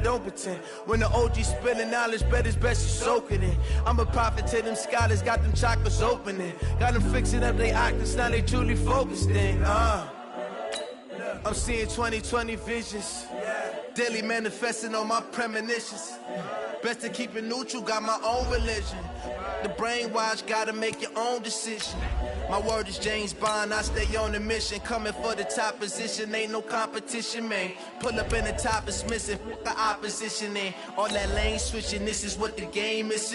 don't pretend. When the OG spilling knowledge, bet it's best you soak it in. I'm a prophet to them scholars, got them chakras opening. Got them fixing up they octaves, now they truly focused in. I'm seeing 2020 visions. Daily manifesting on my premonitions. Best to keep it neutral, got my own religion. The brainwash, gotta make your own decision. My word is James Bond, I stay on the mission. Coming for the top position, ain't no competition, man. Pull up in the top, it's missing, the opposition in. All that lane switching, this is what the game is.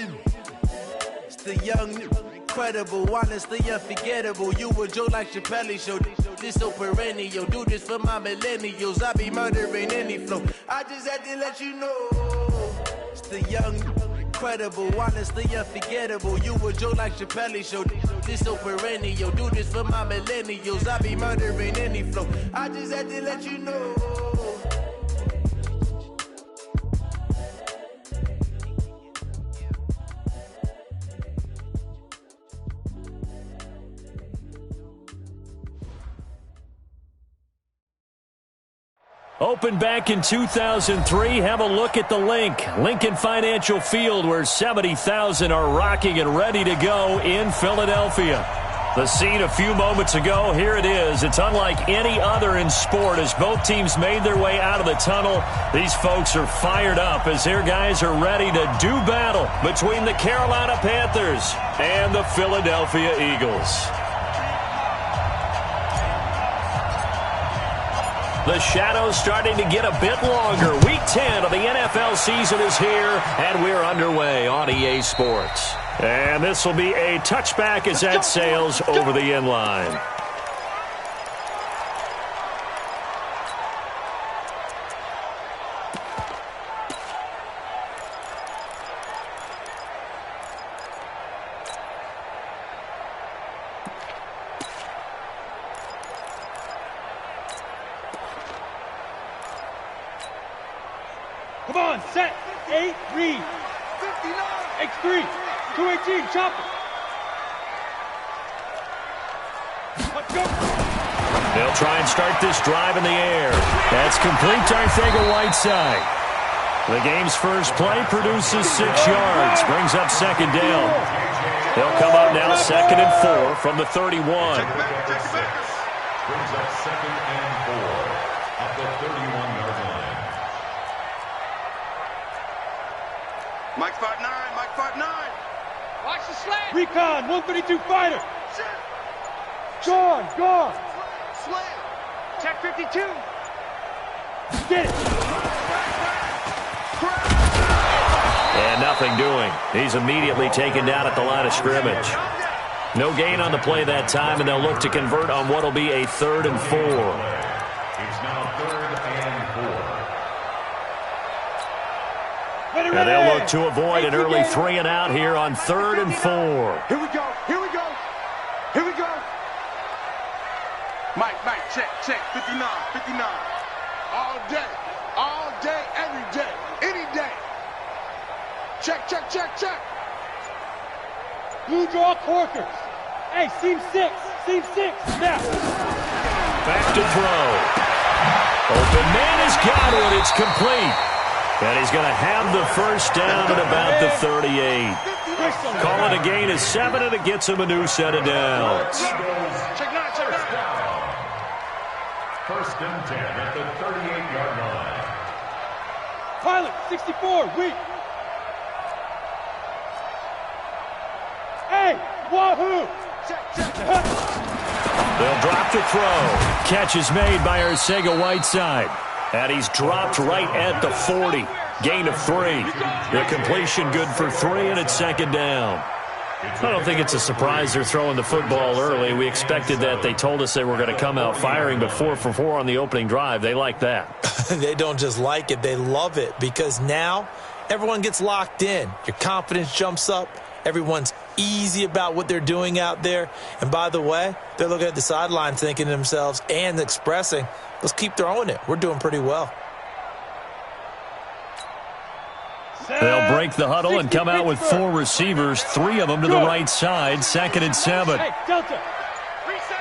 It's the young, incredible, honestly unforgettable. You a Joe like Chappelle show, this so perennial. Do this for my millennials, I be murdering any flow. I just had to let you know. It's the young, incredible, honestly unforgettable. You a Joe like Chappelle show, this so perennial. Do this for my millennials, I be murdering any flow. I just had to let you know. Opened back in 2003. Have a look at the link. Lincoln Financial Field, where 70,000 are rocking and ready to go in Philadelphia. The scene a few moments ago, here it is. It's unlike any other in sport as both teams made their way out of the tunnel. These folks are fired up as their guys are ready to do battle between the Carolina Panthers and the Philadelphia Eagles. The shadows starting to get a bit longer. Week 10 of the NFL season is here, and we're underway on EA Sports. And this will be a touchback as that sails over the end line. Come on, set, 8, read. 59. X3, 218, chop it. Let's go. They'll try and start this drive in the air. That's complete to Arcega-Whiteside. The game's first play produces 6 yards, brings up second down. They'll come up now 2nd and 4 from the 31. Brings up 2nd and 4 at the 31-yard line. Mike 5-9, Mike 5-9. Watch the slant. Recon, 132 fighter. Gone, gone. Slam. Check 52. Get it. And nothing doing. He's immediately taken down at the line of scrimmage. No gain on the play that time, and they'll look to convert on what will be a 3rd and 4. It's now 3rd and 4. And they'll look to avoid an early 3 and out here on 3rd and 4. Here we go, here we go, here we go. Mike, check, 59, 59. All day, every day, any day. Check. Blue draw Corkers. Hey, seam 6, now. Back to throw. Open man has got it. It's complete. And he's going to have the first down at about the 38. Call it a gain of 7, and it gets him a new set of downs. Check 9, check 9. 1st and 10 at the 38-yard line. Pilot, 64, weak. Hey, wahoo! Check. They'll drop to throw. Catch is made by Arcega-Whiteside. And he's dropped right at the 40. Gain of 3. The completion good for 3, and it's 2nd down. I don't think it's a surprise they're throwing the football early. We expected that. They told us they were going to come out firing, but 4 for 4 on the opening drive. They like that. They don't just like it. They love it because now everyone gets locked in. Your confidence jumps up. Everyone's easy about what they're doing out there. And by the way, they're looking at the sideline thinking to themselves and expressing, let's keep throwing it. We're doing pretty well. They'll break the huddle and come out with 4 receivers, 3 of them to the right side, 2nd and 7. Hey, Delta. Reset.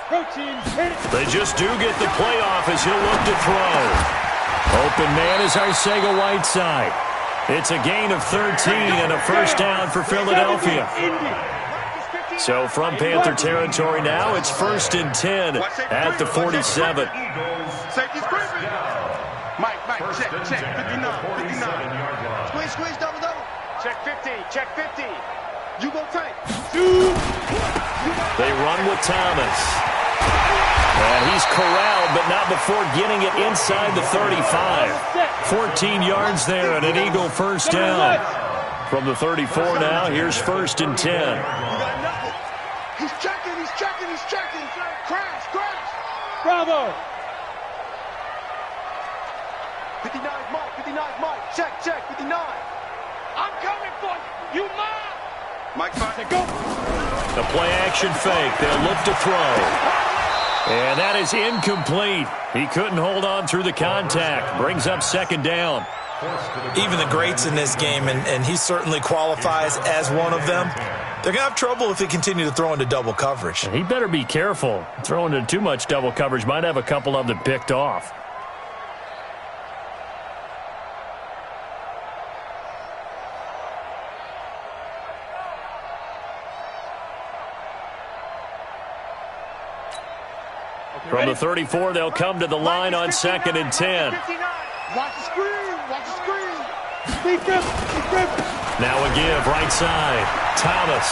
Protein, hit it. They just do get the playoff as he'll look to throw. Open man is Arcega-Whiteside. It's a gain of 13 and a first down for Philadelphia. So from Panther territory now, it's 1st and 10 at the 47. Mike, check, 59. Squeeze, double. Check 50, check 50. You go tight. They run with Thomas. And he's corralled, but not before getting it inside the 35. 14 yards there and an Eagle first down. From the 34 now, here's 1st and 10. He's checking. Crash. Bravo. 59 Mike. Check, 59. I'm coming for you. You mine. Mike, fine. Go. The play action fake. They'll look to throw. And that is incomplete. He couldn't hold on through the contact. Brings up 2nd down. Even the greats in this game, and he certainly qualifies as one of them, they're going to have trouble if they continue to throw into double coverage. He better be careful. Throwing into too much double coverage might have a couple of them picked off. From the 34, they'll come to the line on 2nd and 10. Watch the screen. Now a give, right side. Thomas.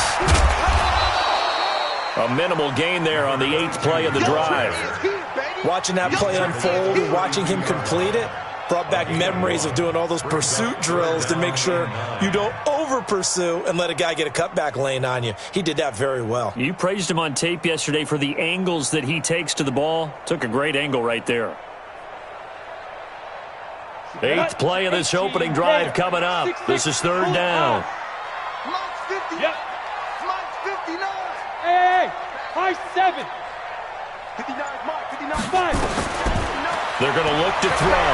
A minimal gain there on the 8th play of the drive. Watching that play unfold and watching him complete it brought back memories of doing all those pursuit drills to make sure you don't over-pursue and let a guy get a cutback lane on you. He did that very well. You praised him on tape yesterday for the angles that he takes to the ball. Took a great angle right there. 8th play of this opening drive coming up. This is 3rd down. Mike's 50. Yep. Mike's 59. Hey, high 7. 59 Mike. 5. They're going to look to throw.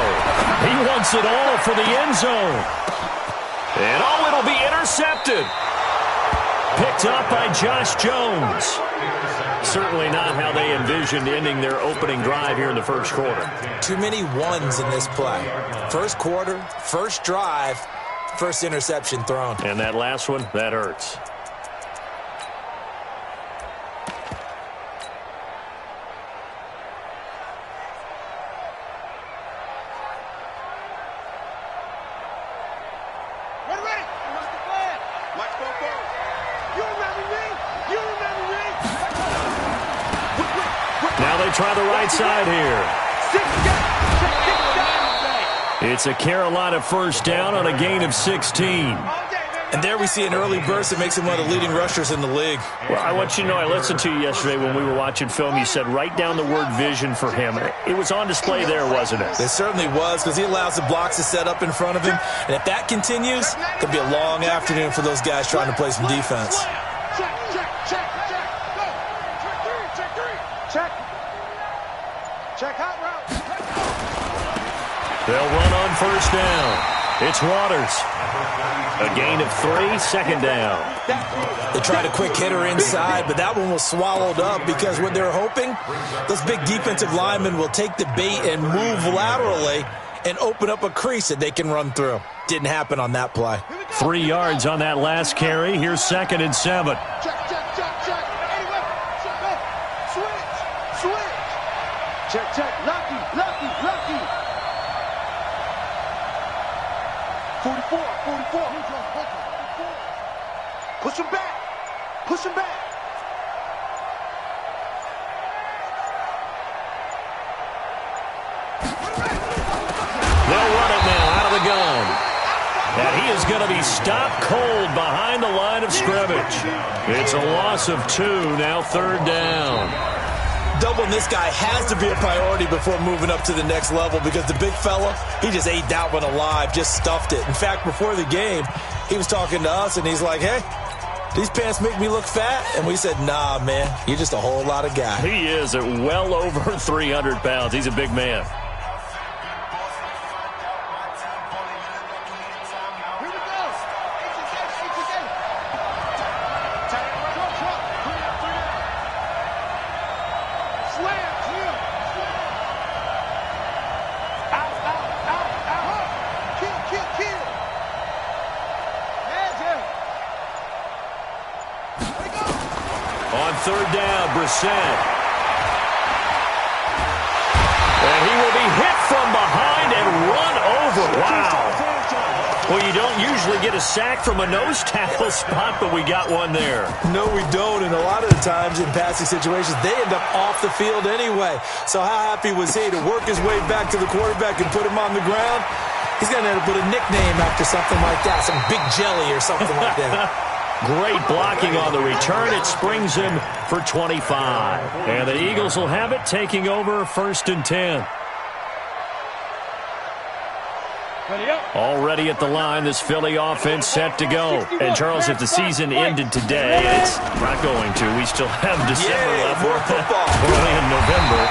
He wants it all for the end zone. And it'll be intercepted. Picked up by Josh Jones. Certainly not how they envisioned ending their opening drive here in the first quarter. Too many ones in this play. First quarter, first drive, first interception thrown. And that last one, that hurts. Try the right side here. It's a Carolina first down on a gain of 16. And there we see an early burst that makes him one of the leading rushers in the league. Well, I want you to know, I listened to you yesterday when we were watching film. You said write down the word vision for him. It was on display there, wasn't it? It certainly was, because he allows the blocks to set up in front of him. And if that continues, it could be a long afternoon for those guys trying to play some defense. Check hot route. They'll run on first down. It's Waters. A gain of 3, 2nd down. They tried a quick hitter inside, but that one was swallowed up because what they're hoping, those big defensive linemen will take the bait and move laterally and open up a crease that they can run through. Didn't happen on that play. 3 yards on that last carry. Here's 2nd and 7. Check. Anyway, switch. Check. Lucky. 44. Push him back. They'll run it now out of the gun. And he is going to be stopped cold behind the line of scrimmage. It's a loss of 2, now 3rd down. Doubling this guy has to be a priority before moving up to the next level because the big fella, he just ate that one alive, just stuffed it. In fact, before the game, he was talking to us, and he's like, hey, these pants make me look fat? And we said, nah, man, you're just a whole lot of guy. He is at well over 300 pounds. He's a big man. third down. Brissett. And he will be hit from behind and run over. Wow. Well, you don't usually get a sack from a nose tackle spot, but we got one there. No, we don't. And a lot of the times in passing situations, they end up off the field anyway. So how happy was he to work his way back to the quarterback and put him on the ground? He's going to have to put a nickname after something like that, some Big Jelly or something like that. Great blocking on the return. It springs him for 25. And the Eagles will have it, taking over 1st and 10. Already at the line, this Philly offense set to go. And, Charles, if the season ended today, it's not going to. We still have December left. More football. We're only in November.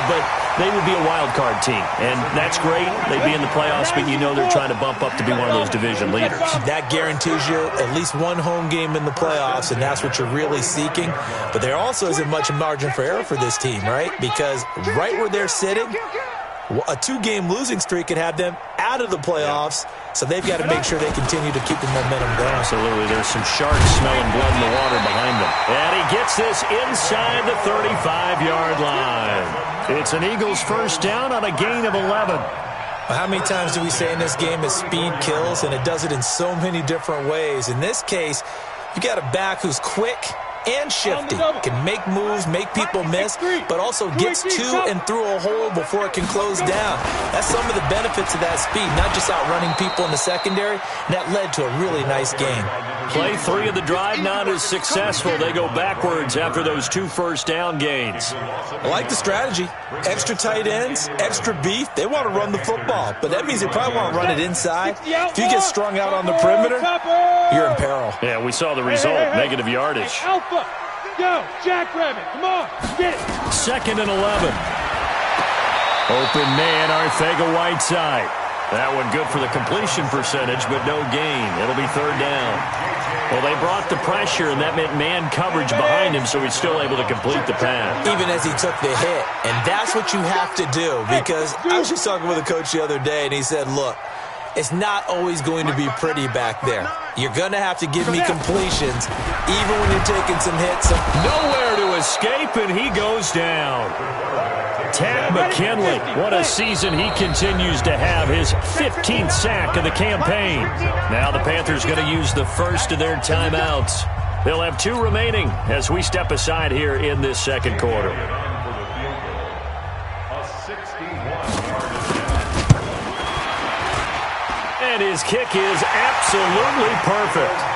But they would be a wild card team. And that's great. They'd be in the playoffs, but you know they're trying to bump up to be one of those division leaders. That guarantees you at least one home game in the playoffs, and that's what you're really seeking. But there also isn't much margin for error for this team, right? Because right where they're sitting, a 2-game losing streak could have them out of the playoffs, so they've got to make sure they continue to keep the momentum going. Absolutely. There's some sharks smelling blood in the water behind them. And he gets this inside the 35-yard line. It's an Eagles first down on a gain of 11. How many times do we say in this game that speed kills, and it does it in so many different ways? In this case, you got a back who's quick and shifty, can make moves, make people miss, but also gets to and through a hole before it can close down. That's some of the benefits of that speed, not just outrunning people in the secondary, and that led to a really nice game. Play 3 of the drive not as successful. They go backwards after those 2 first-down gains. I like the strategy. Extra tight ends, extra beef. They want to run the football, but that means they probably want to run it inside. If you get strung out on the perimeter, you're in peril. Yeah, we saw the result, negative yardage. Alpha, go, Jackrabbit, come on, get it. 2nd and 11. Open man, Arcega-Whiteside. That one good for the completion percentage, but no gain. It'll be 3rd down. Well, they brought the pressure, and that meant man coverage behind him, so he's still able to complete the pass. Even as he took the hit. And that's what you have to do, because I was just talking with a coach the other day, and he said, look, it's not always going to be pretty back there. You're going to have to give me completions, even when you're taking some hits. Nowhere to escape, and he goes down. Tad McKinley, what a season he continues to have, his 15th sack of the campaign. Now the Panthers going to use the first of their timeouts. They'll have 2 remaining as we step aside here in this 2nd quarter. And his kick is absolutely perfect.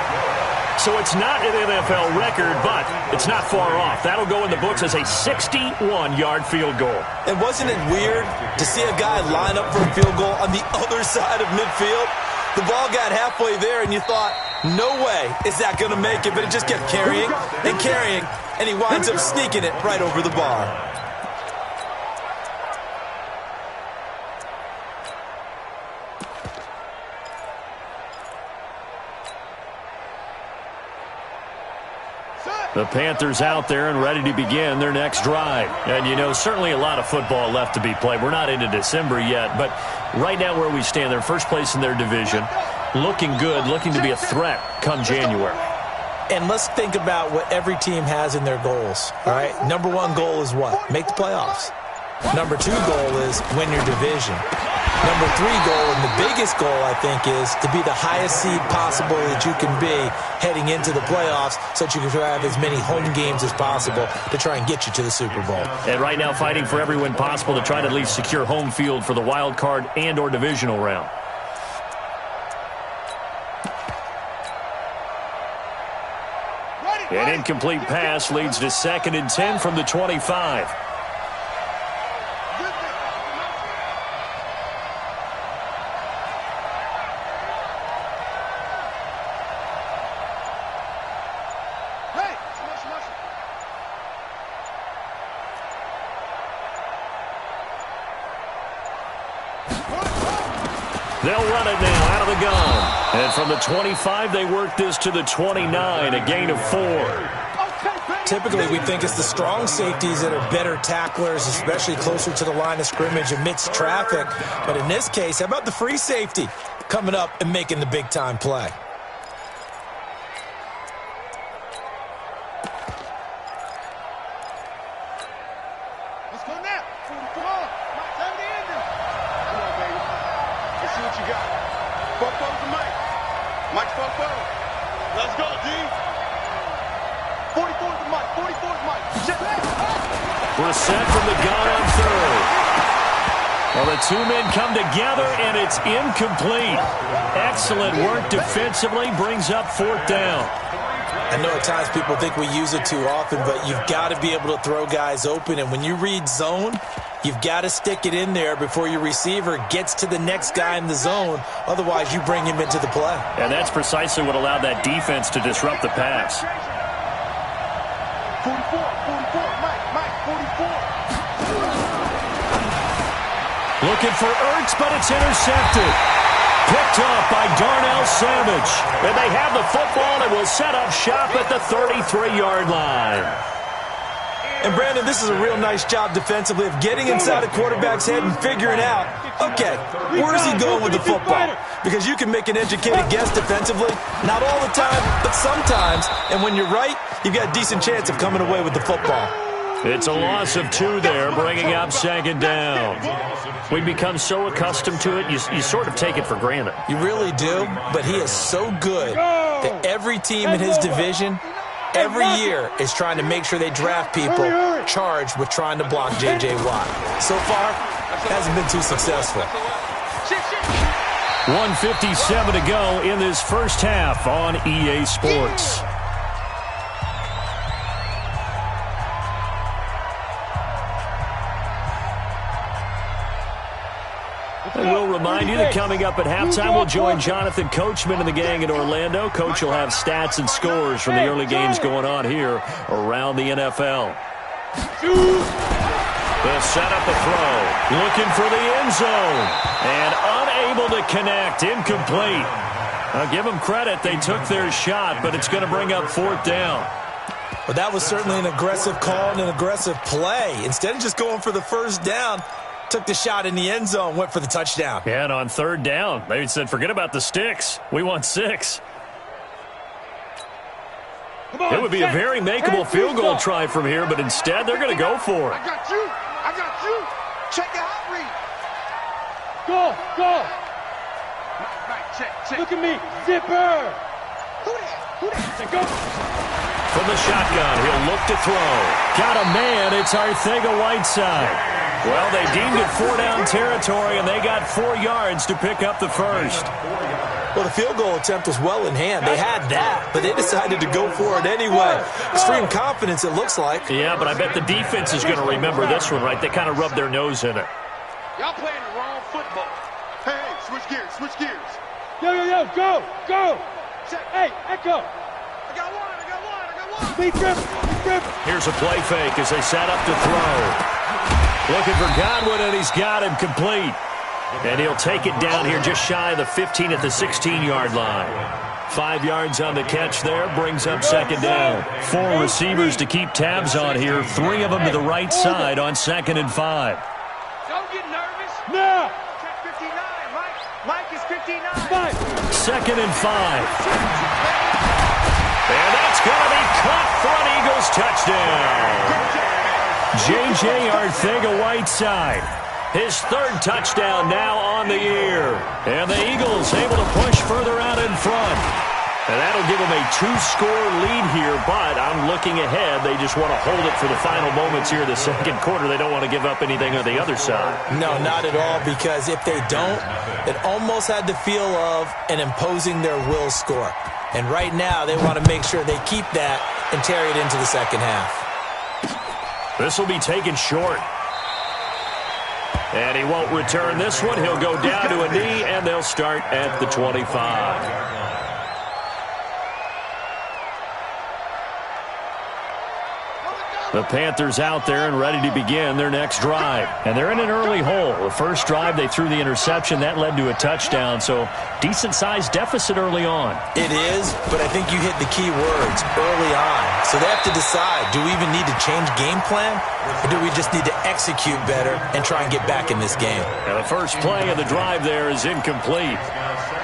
So it's not an NFL record, but it's not far off. That'll go in the books as a 61-yard field goal. And wasn't it weird to see a guy line up for a field goal on the other side of midfield? The ball got halfway there, and you thought, no way is that going to make it, but it just kept carrying and carrying, and he winds up sneaking it right over the bar. The Panthers out there and ready to begin their next drive. And, you know, certainly a lot of football left to be played. We're not into December yet, but right now where we stand, they're first place in their division, looking good, looking to be a threat come January. And let's think about what every team has in their goals, all right? Number 1 goal is what? Make the playoffs. Number 2 goal is win your division. Number 3 goal, and the biggest goal, I think, is to be the highest seed possible that you can be heading into the playoffs so that you can have as many home games as possible to try and get you to the Super Bowl. And right now fighting for every win possible to try to at least secure home field for the wild card and or divisional round. An incomplete pass leads to 2nd and 10 from the 25. They'll run it now out of the gun. And from the 25, they work this to the 29, a gain of 4. Typically, we think it's the strong safeties that are better tacklers, especially closer to the line of scrimmage amidst traffic. But in this case, how about the free safety coming up and making the big-time play? see what you got. Fofo to Mike. Mike Fofo. Let's go, D. 44 to Mike. 44 to Mike. Check that. We're set from the gun on third. Well, the two men come together, and it's incomplete. Excellent work defensively, brings up fourth down. I know at times people think we use it too often, but you've got to be able to throw guys open. And when you read zone, you've got to stick it in there before your receiver gets to the next guy in the zone. Otherwise, you bring him into the play. And that's precisely what allowed that defense to disrupt the pass. 44, Mike, 44. Looking for Ertz, but it's intercepted. Picked off by Darnell Savage. And they have the football and will set up shop at the 33-yard line. And, Brandon, this is a real nice job defensively of getting inside a quarterback's head and figuring out, okay, where's he going with the football? Because you can make an educated guess defensively, not all the time, but sometimes. And when you're right, you've got a decent chance of coming away with the football. It's a loss of 2 there, bringing up second down. We become so accustomed to it, you sort of take it for granted. You really do, but he is so good that every team in his division every year is trying to make sure they draft people charged with trying to block J.J. Watt. So far, hasn't been too successful. 1:57 to go in this first half on EA Sports. And we'll remind you that coming up at halftime, we'll join Jonathan Coachman and the gang in Orlando. Coach will have stats and scores from the early games going on here around the NFL. They'll set up a throw. Looking for the end zone. And unable to connect. Incomplete. I'll give them credit. They took their shot, but it's going to bring up fourth down. Well, that was certainly an aggressive call and an aggressive play. Instead of just going for the first down, took the shot in the end zone, went for the touchdown. Yeah, and on third down, they said, forget about the sticks. We want 6. It would be a very makeable field goal try from here, but instead they're going to go for it. I got you. Check the hot read. Go. Mike, check. Look at me. Zipper. Who that? Go. From the shotgun, he'll look to throw. Got a man. It's Arcega-Whiteside. Well, they deemed it 4-down territory, and they got 4 yards to pick up the first. Well, the field goal attempt was well in hand. They had that, but they decided to go for it anyway. Extreme confidence, it looks like. Yeah, but I bet the defense is going to remember this one, right? They kind of rubbed their nose in it. Y'all playing the wrong football. Hey, switch gears. Yo, go. Check. Hey, Echo. I got one. Speed grip. Here's a play fake as they set up to throw. Looking for Godwin, and he's got him complete. And he'll take it down here just shy of the 15 at the 16-yard line. 5 yards on the catch there, brings up second down. 4 receivers to keep tabs on here, 3 of them to the right side on 2nd and 5. Don't get nervous. Nah. Check 59, Mike is 59. 2nd and 5. And that's going to be caught for an Eagles touchdown. J.J. Arcega-Whiteside, his 3rd touchdown now on the year. And the Eagles able to push further out in front. And that'll give them a 2-score lead here, but I'm looking ahead. They just want to hold it for the final moments here in the second quarter. They don't want to give up anything on the other side. No, not at all, because if they don't, it almost had the feel of an imposing their will score. And right now, they want to make sure they keep that and carry it into the second half. This will be taken short. And he won't return this one. He'll go down to a knee, and they'll start at the 25. The Panthers out there and ready to begin their next drive. And they're in an early hole. The first drive, they threw the interception. That led to a touchdown. So decent-sized deficit early on. It is, but I think you hit the key words early on. So they have to decide, do we even need to change game plan? Or do we just need to execute better and try and get back in this game? And the first play of the drive there is incomplete.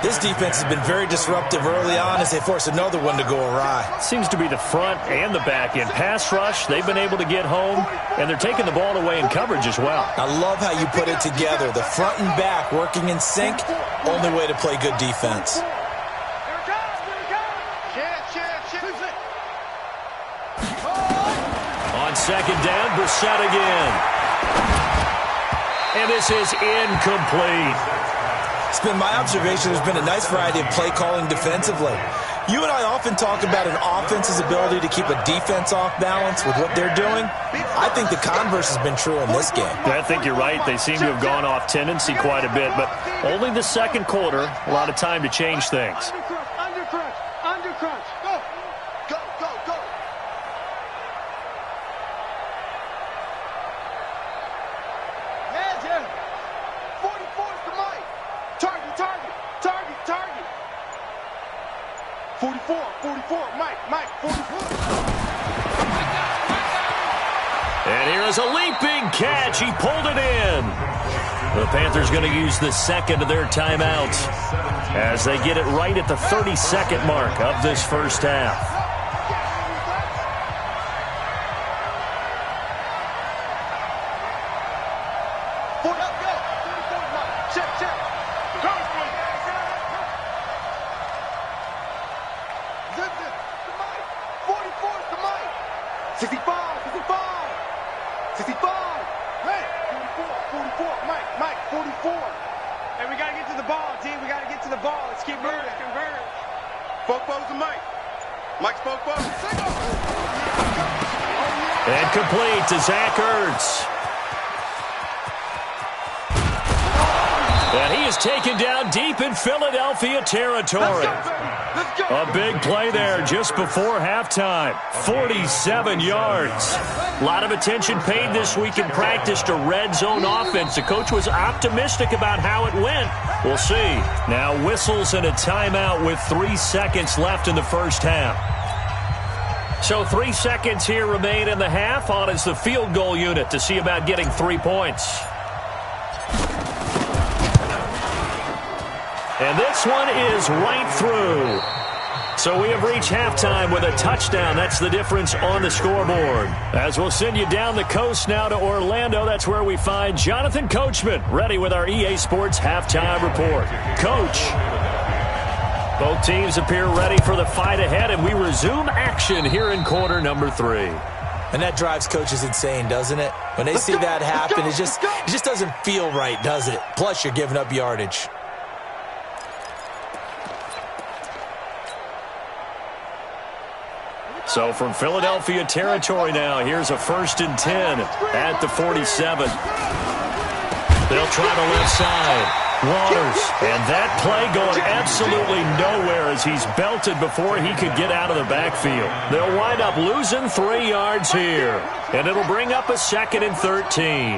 This defense has been very disruptive early on as they force another one to go awry. Seems to be the front and the back end. Pass rush, they've been able to get home, and they're taking the ball away in coverage as well. I love how you put it together. The front and back working in sync, only way to play good defense. On second down, Brissett again. And this is incomplete. It's been my observation there's been a nice variety of play calling defensively. You and I often talk about an offense's ability to keep a defense off balance with what they're doing. I think the converse has been true in this game. I think you're right. They seem to have gone off tendency quite a bit, but only the second quarter, a lot of time to change things. Under crunch. Go. Go, go, go. Yeah. 44 is the mic. Target. 44, Mike, 44. And here is a leaping catch. He pulled it in. The Panthers going to use the second of their timeouts as they get it right at the 30-second mark of this first half. And complete to Zach Ertz. And he is taken down deep in Philadelphia territory. A big play there just before halftime. 47 yards. A lot of attention paid this week in practice to red zone offense. The coach was optimistic about how it went. We'll see. Now whistles and a timeout with 3 seconds left in the first half. So 3 seconds here remain in the half. On is the field goal unit to see about getting 3 points. And this one is right through. So we have reached halftime with a touchdown. That's the difference on the scoreboard. As we'll send you down the coast now to Orlando, that's where we find Jonathan Coachman ready with our EA Sports halftime report. Coach. Both teams appear ready for the fight ahead, and we resume action here in quarter number 3. And that drives coaches insane, doesn't it? When they see that happen, it just doesn't feel right, does it? Plus, you're giving up yardage. So from Philadelphia territory now, here's a 1st and 10 at the 47. They'll try the left side. Waters, and that play going absolutely nowhere as he's belted before he could get out of the backfield. They'll wind up losing 3 yards here, and it'll bring up a 2nd and 13.